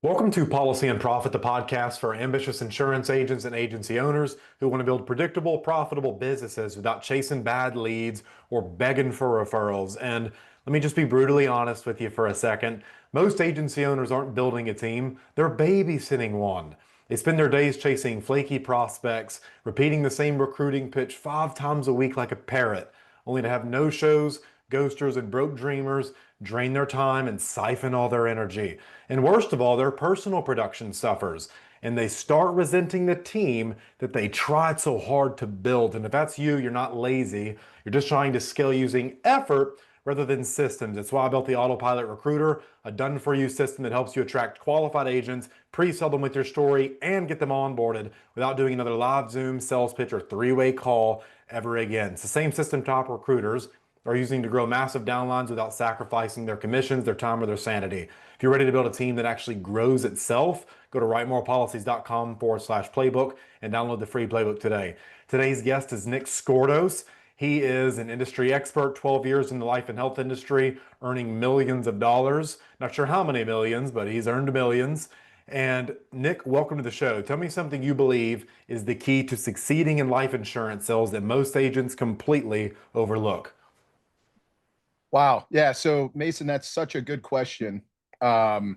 Welcome to Policy and Profit, the podcast for ambitious insurance agents and agency owners who want to build predictable, profitable businesses without chasing bad leads or begging for referrals. And let me just be brutally honest with you for a second. Most agency owners aren't building a team, they're babysitting one. They spend their days chasing flaky prospects, repeating the same recruiting pitch 5 times a week like a parrot, only to have no shows, ghosters, and broke dreamers drain their time and siphon all their energy. And worst of all, their personal production suffers, and they start resenting the team that they tried so hard to build. And if that's you, you're not lazy. You're just trying to scale using effort rather than systems. That's why I built the Autopilot Recruiter, a done-for-you system that helps you attract qualified agents, pre-sell them with your story, and get them onboarded without doing another live Zoom, sales pitch, or three-way call ever again. It's the same system top recruiters are using to grow massive downlines without sacrificing their commissions, their time, or their sanity. If you're ready to build a team that actually grows itself, go to writemorepolicies.com/playbook and download the free playbook today. Today's guest is Nick Scordos. He is an industry expert, 12 years in the life and health industry, earning millions of dollars. Not sure how many millions, but he's earned millions. And Nick, welcome to the show. Tell me something you believe is the key to succeeding in life insurance sales that most agents completely overlook. Wow. Yeah. So Mason, that's such a good question. So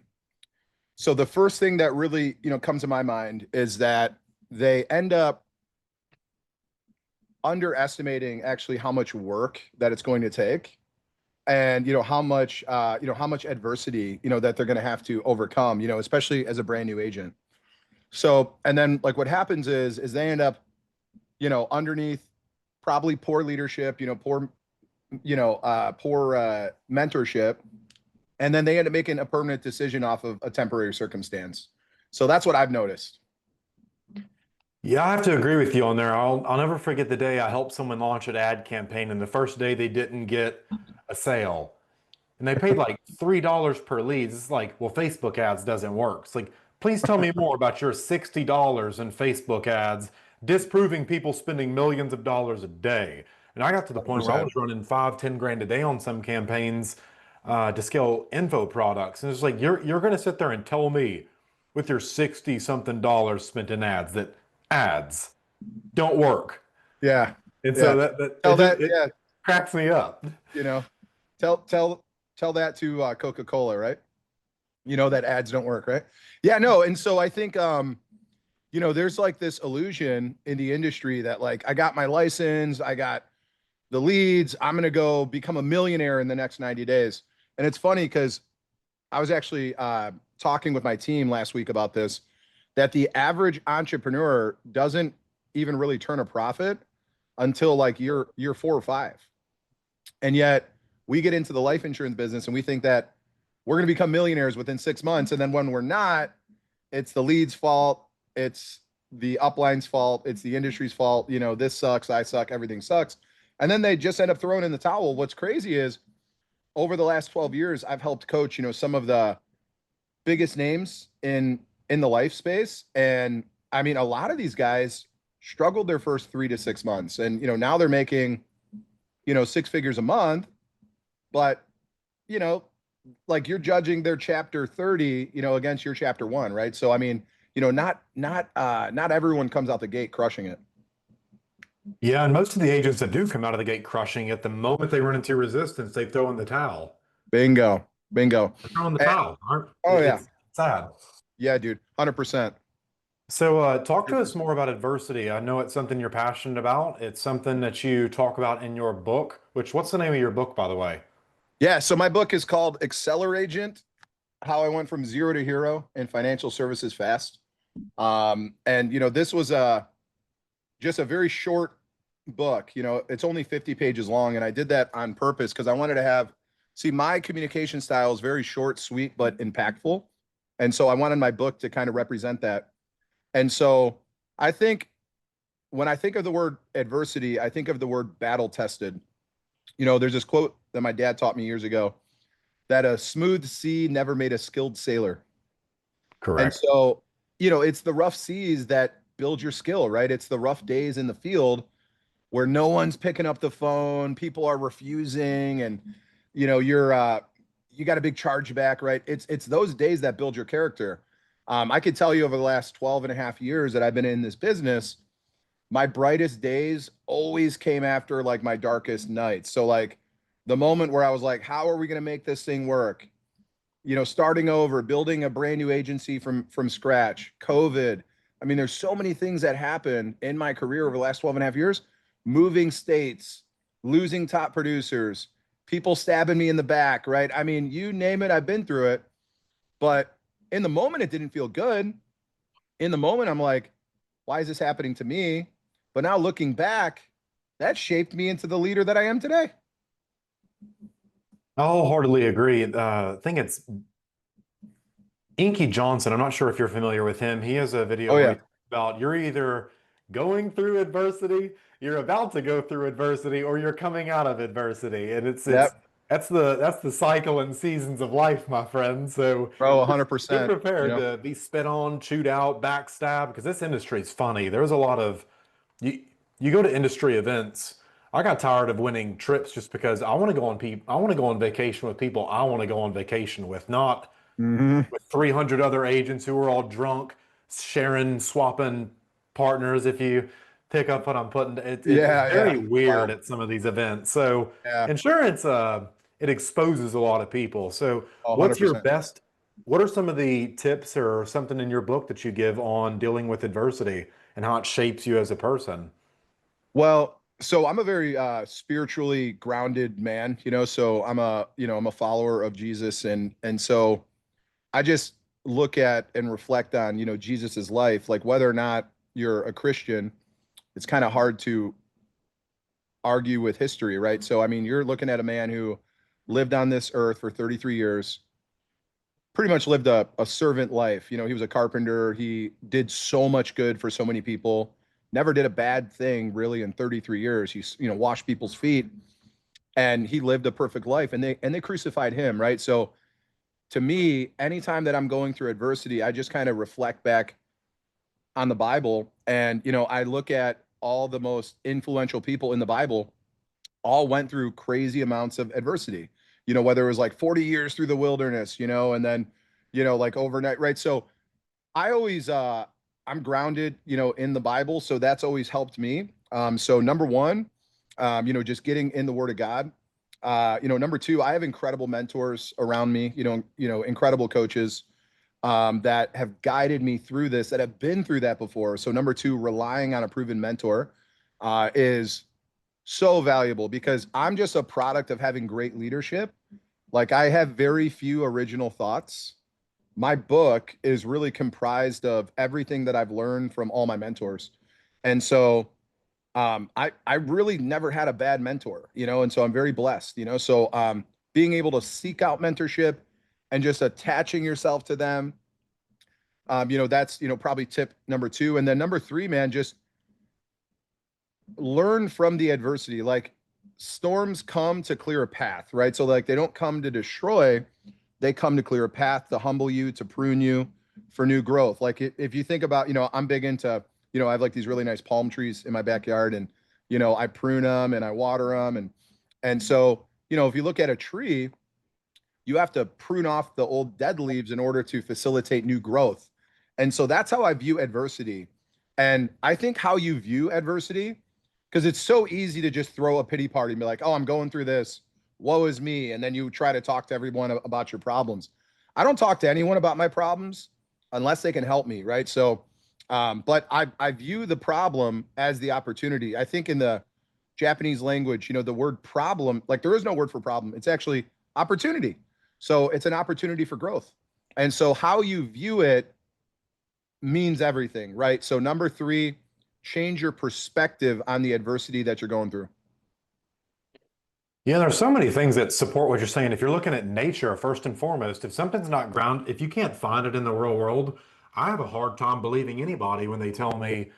the first thing that really, comes to my mind is that they end up underestimating actually how much work that it's going to take and, how much adversity, that they're going to have to overcome, especially as a brand new agent. So, and then like what happens is they end up, underneath probably poor leadership, poor mentorship, and then they end up making a permanent decision off of a temporary circumstance. So that's what I've noticed. Yeah, I have to agree with you on there. I'll never forget the day I helped someone launch an ad campaign, and the first day they didn't get a sale, and they paid like $3 per lead. It's like, well, Facebook ads doesn't work. It's like, please tell me more about your $60 in Facebook ads, disproving people spending millions of dollars a day. And I got to the point where I was running 5, 10 grand a day on some campaigns to scale info products. And it's like, you're going to sit there and tell me with your 60 something dollars spent in ads that ads don't work. Yeah. And so it cracks me up. Tell that to Coca-Cola, right? That ads don't work, right? Yeah, no. And so I think, there's like this illusion in the industry that like, I got my license, I got the leads, I'm going to go become a millionaire in the next 90 days. And it's funny because I was actually talking with my team last week about this, that the average entrepreneur doesn't even really turn a profit until like year 4 or 5. And yet we get into the life insurance business and we think that we're going to become millionaires within 6 months. And then when we're not, it's the lead's fault. It's the upline's fault. It's the industry's fault. This sucks. I suck. Everything sucks. And then they just end up throwing in the towel. What's crazy is over the last 12 years, I've helped coach, some of the biggest names in the life space. And I mean, a lot of these guys struggled their first 3 to 6 months. And, now they're making, 6 figures a month, but, like you're judging their chapter 30, against your chapter 1, right? So, I mean, not everyone comes out the gate crushing it. Yeah, and most of the agents that do come out of the gate crushing it, the moment they run into resistance, they throw in the towel. Bingo. They're throwing the towel. Yeah. It's sad. Yeah, dude. 100%. So talk to us more about adversity. I know it's something you're passionate about. It's something that you talk about in your book, what's the name of your book, by the way? Yeah. So my book is called Acceleragent: How I Went from Zero to Hero in Financial Services Fast. And, this was just a very short book. It's only 50 pages long. And I did that on purpose because I wanted to my communication style is very short, sweet, but impactful. And so I wanted my book to kind of represent that. And so I think when I think of the word adversity, I think of the word battle tested. There's this quote that my dad taught me years ago that a smooth sea never made a skilled sailor. Correct. And so, it's the rough seas that build your skill, right? It's the rough days in the field where no one's picking up the phone, people are refusing, and you got a big chargeback, right? It's those days that build your character. I could tell you over the last 12 and a half years that I've been in this business, my brightest days always came after like my darkest nights. So like the moment where I was like, how are we going to make this thing work? Starting over, building a brand new agency from scratch, COVID. I mean, there's so many things that happened in my career over the last 12 and a half years, moving states, losing top producers, people stabbing me in the back, right? I mean, you name it, I've been through it. But in the moment, it didn't feel good. In the moment, I'm like, why is this happening to me? But now looking back, that shaped me into the leader that I am today. I wholeheartedly agree. I think it's Inky Johnson. I'm not sure if you're familiar with him. He has a video Oh where he yeah. talks about you're either going through adversity, you're about to go through adversity, or you're coming out of adversity. And it's Yep. that's the cycle and seasons of life, my friend. So Bro, just get 100%. prepared to be spit on, chewed out, backstabbed, because this industry is funny. There's a lot of you you go to industry events. I got tired of winning trips just because I want to go on vacation with people I want to go on vacation with, not Hmm. with 300 other agents who are all drunk, sharing, swapping partners. If you pick up what I'm putting, it's Yeah, very yeah. weird Wild. at some of these events. So Yeah. insurance, it exposes a lot of people. So Oh, what's your 100%. best? What are some of the tips or something in your book that you give on dealing with adversity and how it shapes you as a person? Well, so I'm a very spiritually grounded man, so I'm a follower of Jesus, and so I just look at and reflect on, Jesus's life, like whether or not you're a Christian, it's kind of hard to argue with history, right? So I mean, you're looking at a man who lived on this earth for 33 years, pretty much lived a servant life. He was a carpenter. He did so much good for so many people. Never did a bad thing really in 33 years. He's, washed people's feet and he lived a perfect life and they crucified him, right? So to me, anytime that I'm going through adversity, I just kind of reflect back on the Bible and, I look at all the most influential people in the Bible all went through crazy amounts of adversity, whether it was like 40 years through the wilderness, and then, like overnight, right? So I always, I'm grounded, in the Bible. So that's always helped me. So number one, just getting in the word of God. Number two, I have incredible mentors around me, incredible coaches, that have guided me through this, that have been through that before. So number two, relying on a proven mentor, is so valuable because I'm just a product of having great leadership. Like I have very few original thoughts. My book is really comprised of everything that I've learned from all my mentors. And so I really never had a bad mentor, and so I'm very blessed, So being able to seek out mentorship and just attaching yourself to them, that's probably tip number two. And then number three, man, just learn from the adversity. Like storms come to clear a path, right? So like they don't come to destroy, they come to clear a path, to humble you, to prune you for new growth. Like if you think about, I'm big into, I have like these really nice palm trees in my backyard and, I prune them and I water them. And so, if you look at a tree, you have to prune off the old dead leaves in order to facilitate new growth. And so that's how I view adversity. And I think how you view adversity, because it's so easy to just throw a pity party and be like, oh, I'm going through this. Woe is me. And then you try to talk to everyone about your problems. I don't talk to anyone about my problems unless they can help me. Right. So, but I view the problem as the opportunity. I think in the Japanese language, the word problem, like there is no word for problem. It's actually opportunity. So it's an opportunity for growth. And so how you view it means everything, right? So number three, change your perspective on the adversity that you're going through. Yeah, there's so many things that support what you're saying. If you're looking at nature, first and foremost, if something's not ground, if you can't find it in the real world, I have a hard time believing anybody when they tell me,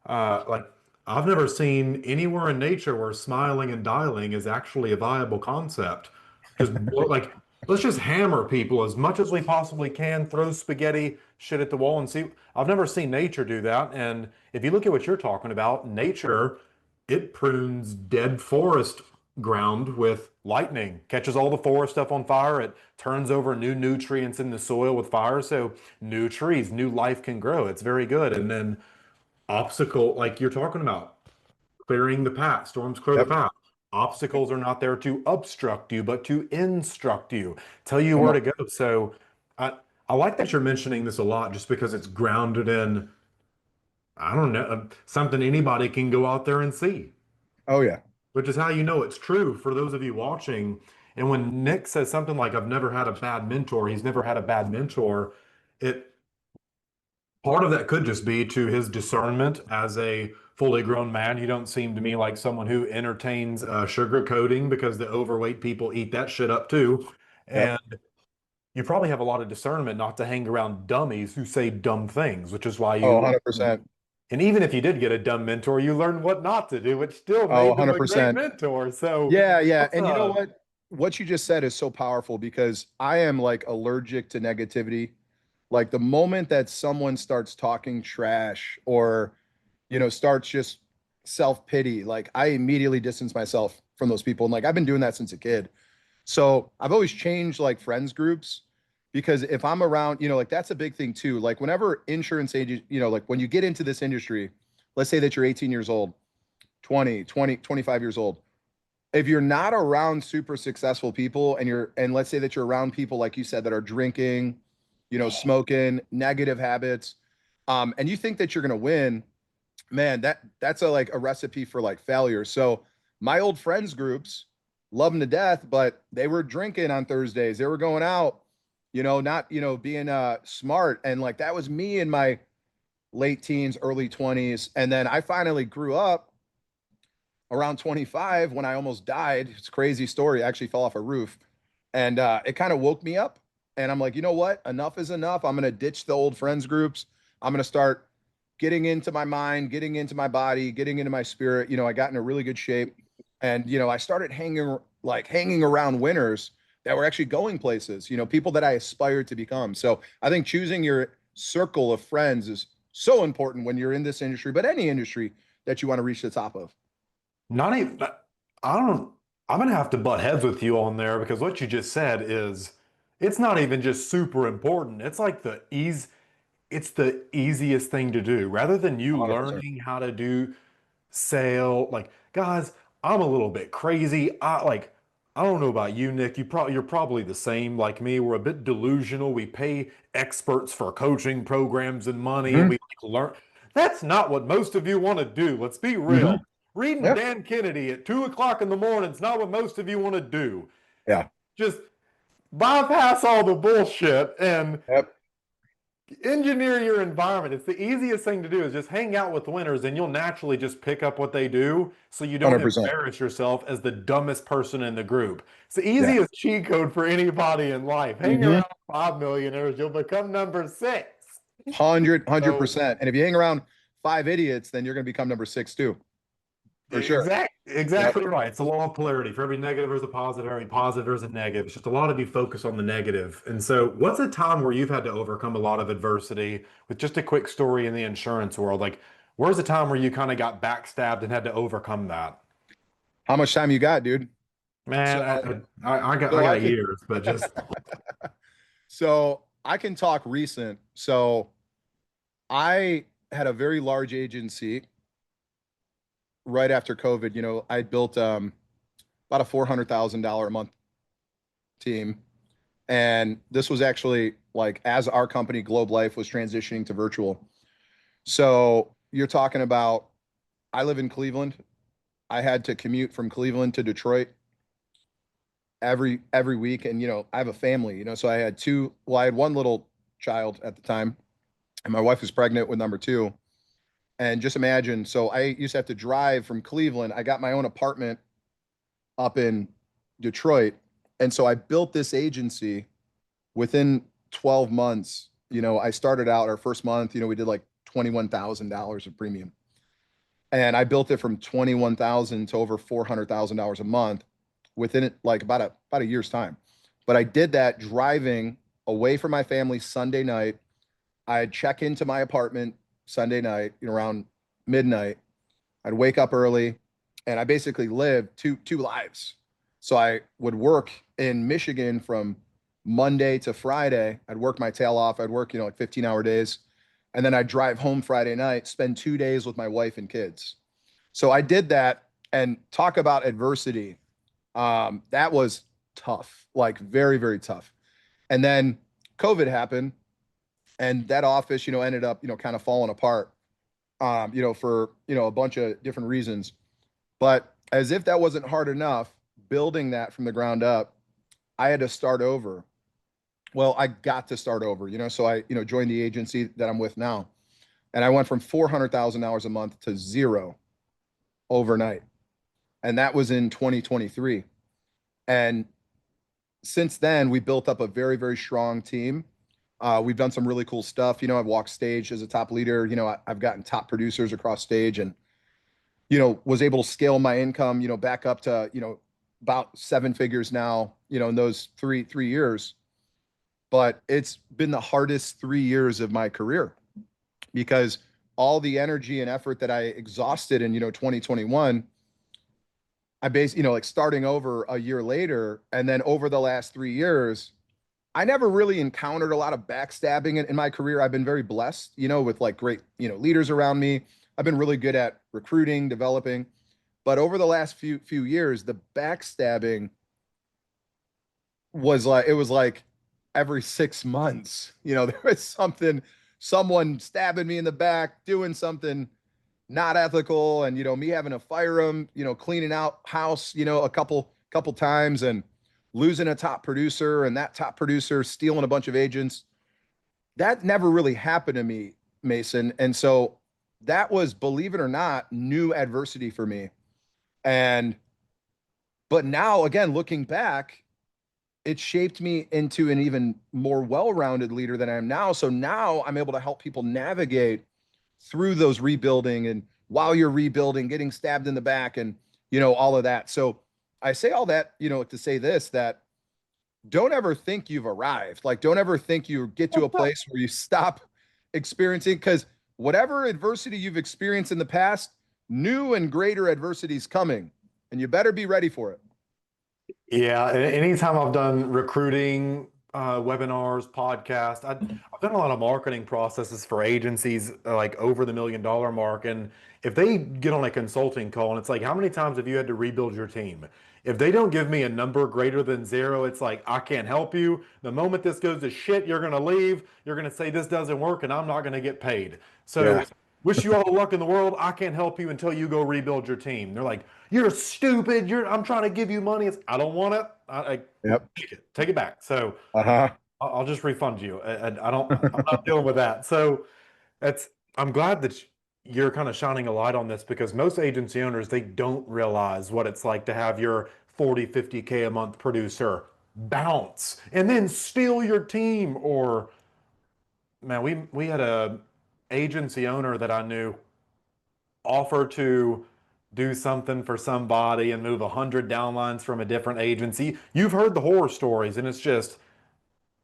like, I've never seen anywhere in nature where smiling and dialing is actually a viable concept. Just like, let's just hammer people as much as we possibly can, throw spaghetti shit at the wall and see. I've never seen nature do that. And if you look at what you're talking about, nature, it prunes dead forest ground with lightning, catches all the forest stuff on fire. It turns over new nutrients in the soil with fire. So new trees, new life can grow. It's very good. And then obstacle, like you're talking about, clearing the path. Storms clear the Yep. path. Obstacles are not there to obstruct you, but to instruct you, tell you Come where on. to go. So I, I like that you're mentioning this a lot just because it's grounded in, I don't know, something anybody can go out there and see, Oh yeah. which is how you know it's true for those of you watching. And when Nick says something like, I've never had a bad mentor, he's never had a bad mentor, it part of that could just be to his discernment as a fully grown man. You don't seem to me like someone who entertains sugar coating because the overweight people eat that shit up too. Yep. And you probably have a lot of discernment not to hang around dummies who say dumb things, which is why Oh, you, 100%. and even if you did get a dumb mentor, you learned what not to do, which still Oh, made them a great 100%. mentor. So Yeah, yeah. what's And you know what? What you just said is so powerful because I am like allergic to negativity. Like the moment that someone starts talking trash or, starts just self-pity, like I immediately distance myself from those people. And like I've been doing that since a kid. So I've always changed like friends groups because if I'm around, like that's a big thing too. Like whenever insurance agent, like when you get into this industry, let's say that you're 18 years old, 25 years old. If you're not around super successful people and let's say that you're around people like you said that are drinking, smoking, negative habits, and you think that you're going to win, man, that's a recipe for like failure. So my old friends groups love them to death, but they were drinking on Thursdays. They were going out, not, being smart. And like that was me in my late teens, early 20s. And then I finally grew up around 25 when I almost died. It's a crazy story. I actually fell off a roof and it kind of woke me up. And I'm like, you know what? Enough is enough. I'm going to ditch the old friends groups. I'm going to start getting into my mind, getting into my body, getting into my spirit. I got in a really good shape. And, I started hanging around winners that were actually going places, people that I aspired to become. So I think choosing your circle of friends is so important when you're in this industry, but any industry that you want to reach the top of. not even, I don't, I'm gonna have to butt heads with you on there because what you just said is, it's not even just super important. It's like it's the easiest thing to do. Rather than you 100%. learning how to do sale, like guys, I'm a little bit crazy. I don't know about you, Nick. You're probably the same like me. We're a bit delusional. We pay experts for coaching programs and money. Hmm. We like learn. That's not what most of you want to do. Let's be Hmm. real. Reading Yeah. Dan Kennedy at 2 o'clock in the morning is not what most of you want to do. Yeah. Just bypass all the bullshit and Yep. engineer your environment. It's the easiest thing to do is just hang out with winners and you'll naturally just pick up what they do so you don't 100%. embarrass yourself as the dumbest person in the group. It's the Yeah. easiest cheat code for anybody in life. Hang Hmm. around 5 millionaires, you'll become number six. 100 So percent. And if you hang around five idiots, then you're going to become number six too, for sure. Yep. exactly right. It's a law of polarity. For every negative there's a positive, every positive there's a negative. It's just a lot of you focus on the negative. And so what's a time where you've had to overcome a lot of adversity with just a quick story in the insurance world? Like, where's a time where you kind of got backstabbed and had to overcome that? How much time you got, dude? Man, So, I so I got can, years, but just so I can talk recent. So I had a very large agency right after COVID. I built about a $400,000 a month team, and this was actually like as our company Globe Life was transitioning to virtual. So you're talking about I live in Cleveland. I had to commute from Cleveland to Detroit every week, and I have a family. So I had two. Well, I had one little child at the time, and my wife was pregnant with number two. And just imagine. So I used to have to drive from Cleveland. I got my own apartment up in Detroit, and so I built this agency within 12 months. I started out our first month. We did like $21,000 of premium. And I built it from 21,000 to over $400,000 a month within it, like about a year's time. But I did that driving away from my family Sunday night. I'd check into my apartment Sunday night, around midnight. I'd wake up early and I basically lived two lives. So I would work in Michigan from Monday to Friday. I'd work my tail off. I'd work, like 15-hour days. And then I'd drive home Friday night, spend 2 days with my wife and kids. So I did that, and talk about adversity. That was tough, like very, very tough. And then COVID happened, and that office, ended up, kind of falling apart, for, a bunch of different reasons. But as if that wasn't hard enough, building that from the ground up, I had to start over. Well, I got to start over, so I, joined the agency that I'm with now. And I went from $400,000 a month to zero overnight. And that was in 2023. And since then, we built up a very, very strong team. We've done some really cool stuff. I've walked stage as a top leader. I've gotten top producers across stage, and, was able to scale my income, back up to, about 7 figures now, in those three years. But it's been the hardest 3 years of my career, because all the energy and effort that I exhausted in, 2021, I like starting over a year later. And then over the last 3 years, I never really encountered a lot of backstabbing in my career. I've been very blessed, with like great, leaders around me. I've been really good at recruiting, developing. But over the last few years, the backstabbing was like, it was like every 6 months, there was someone stabbing me in the back, doing something not ethical, and, me having to fire them, cleaning out house, a couple times, and losing a top producer, and that top producer stealing a bunch of agents. That never really happened to me, Mason. And so that was, believe it or not, new adversity for me. But now, again, looking back, it shaped me into an even more well-rounded leader than I am now. So now I'm able to help people navigate through those rebuilding, and while you're rebuilding, getting stabbed in the back, and, all of that. So I say all that, to say this, that don't ever think you've arrived. Like, don't ever think you get to a place where you stop experiencing, because whatever adversity you've experienced in the past, new and greater adversity is coming, and you better be ready for it. Yeah, anytime I've done recruiting, webinars, podcasts, I've done a lot of marketing processes for agencies like over the $1 million mark. And if they get on a consulting call and it's like, how many times have you had to rebuild your team? If they don't give me a number greater than zero, it's like, I can't help you. The moment this goes to shit, you're going to leave. You're going to say this doesn't work, and I'm not going to get paid. So Yeah. wish you all the luck in the world. I can't help you until you go rebuild your team. They're like, you're stupid. I'm trying to give you money. I don't want it. Yep. Take it back. So Uh-huh. I'll just refund you. I don't, I'm not dealing with that. So I'm glad that you're kind of shining a light on this, because most agency owners, they don't realize what it's like to have your 40, 50K a month producer bounce and then steal your team. Or, man, we had a agency owner that I knew offer to do something for somebody and move 100 downlines from a different agency. You've heard the horror stories, and it's just,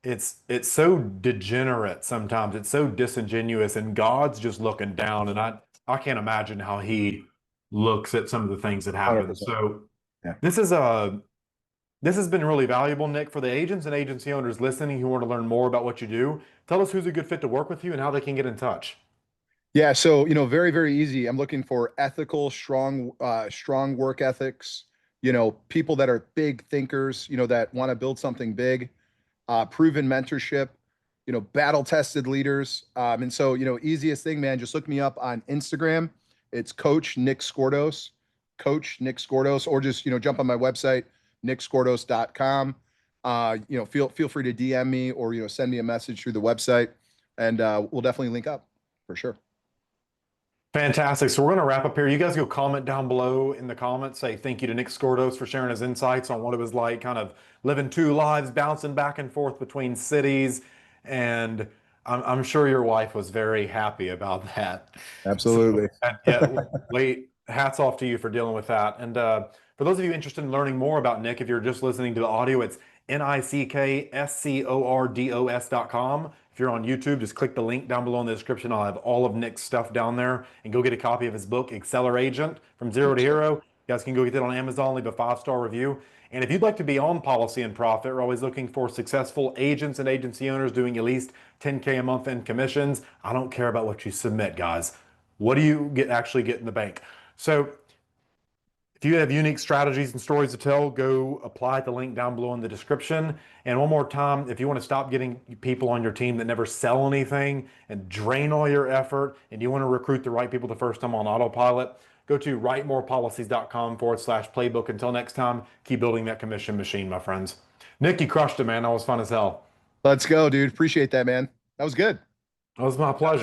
it's so degenerate sometimes. It's so disingenuous, and God's just looking down, and I can't imagine how he looks at some of the things that happen. 100%. So Yeah. this is this has been really valuable, Nick, for the agents and agency owners listening who want to learn more about what you do. Tell us who's a good fit to work with you and how they can get in touch. Yeah, so, very, very easy. I'm looking for ethical, strong work ethics, people that are big thinkers, that want to build something big, proven mentorship, battle-tested leaders. And so, easiest thing, man, just look me up on Instagram. It's Coach Nick Scordos, Coach Nick Scordos, or just, jump on my website, nickscordos.com. Feel free to DM me, or, send me a message through the website, and we'll definitely link up for sure. Fantastic. So we're going to wrap up here. You guys go comment down below in the comments. Say thank you to Nick Scordos for sharing his insights on what it was like kind of living two lives, bouncing back and forth between cities. And I'm sure your wife was very happy about that. So, Absolutely. yeah, wait, hats off to you for dealing with that. And for those of you interested in learning more about Nick, if you're just listening to the audio, it's nickscordos.com. If you're on YouTube, just click the link down below in the description. I'll have all of Nick's stuff down there, and go get a copy of his book, Acceleragent, From Zero to Hero. You guys can go get that on Amazon, leave a 5-star review. And if you'd like to be on Policy and Profit, we're always looking for successful agents and agency owners doing at least 10K a month in commissions. I don't care about what you submit, guys. What do you actually get in the bank? So if you have unique strategies and stories to tell, go apply at the link down below in the description. And one more time, if you want to stop getting people on your team that never sell anything and drain all your effort, and you want to recruit the right people the first time on autopilot, go to writemorepolicies.com/playbook. Until next time, keep building that commission machine, my friends. Nick, you crushed it, man. That was fun as hell. Let's go, dude. Appreciate that, man. That was good. That was my pleasure.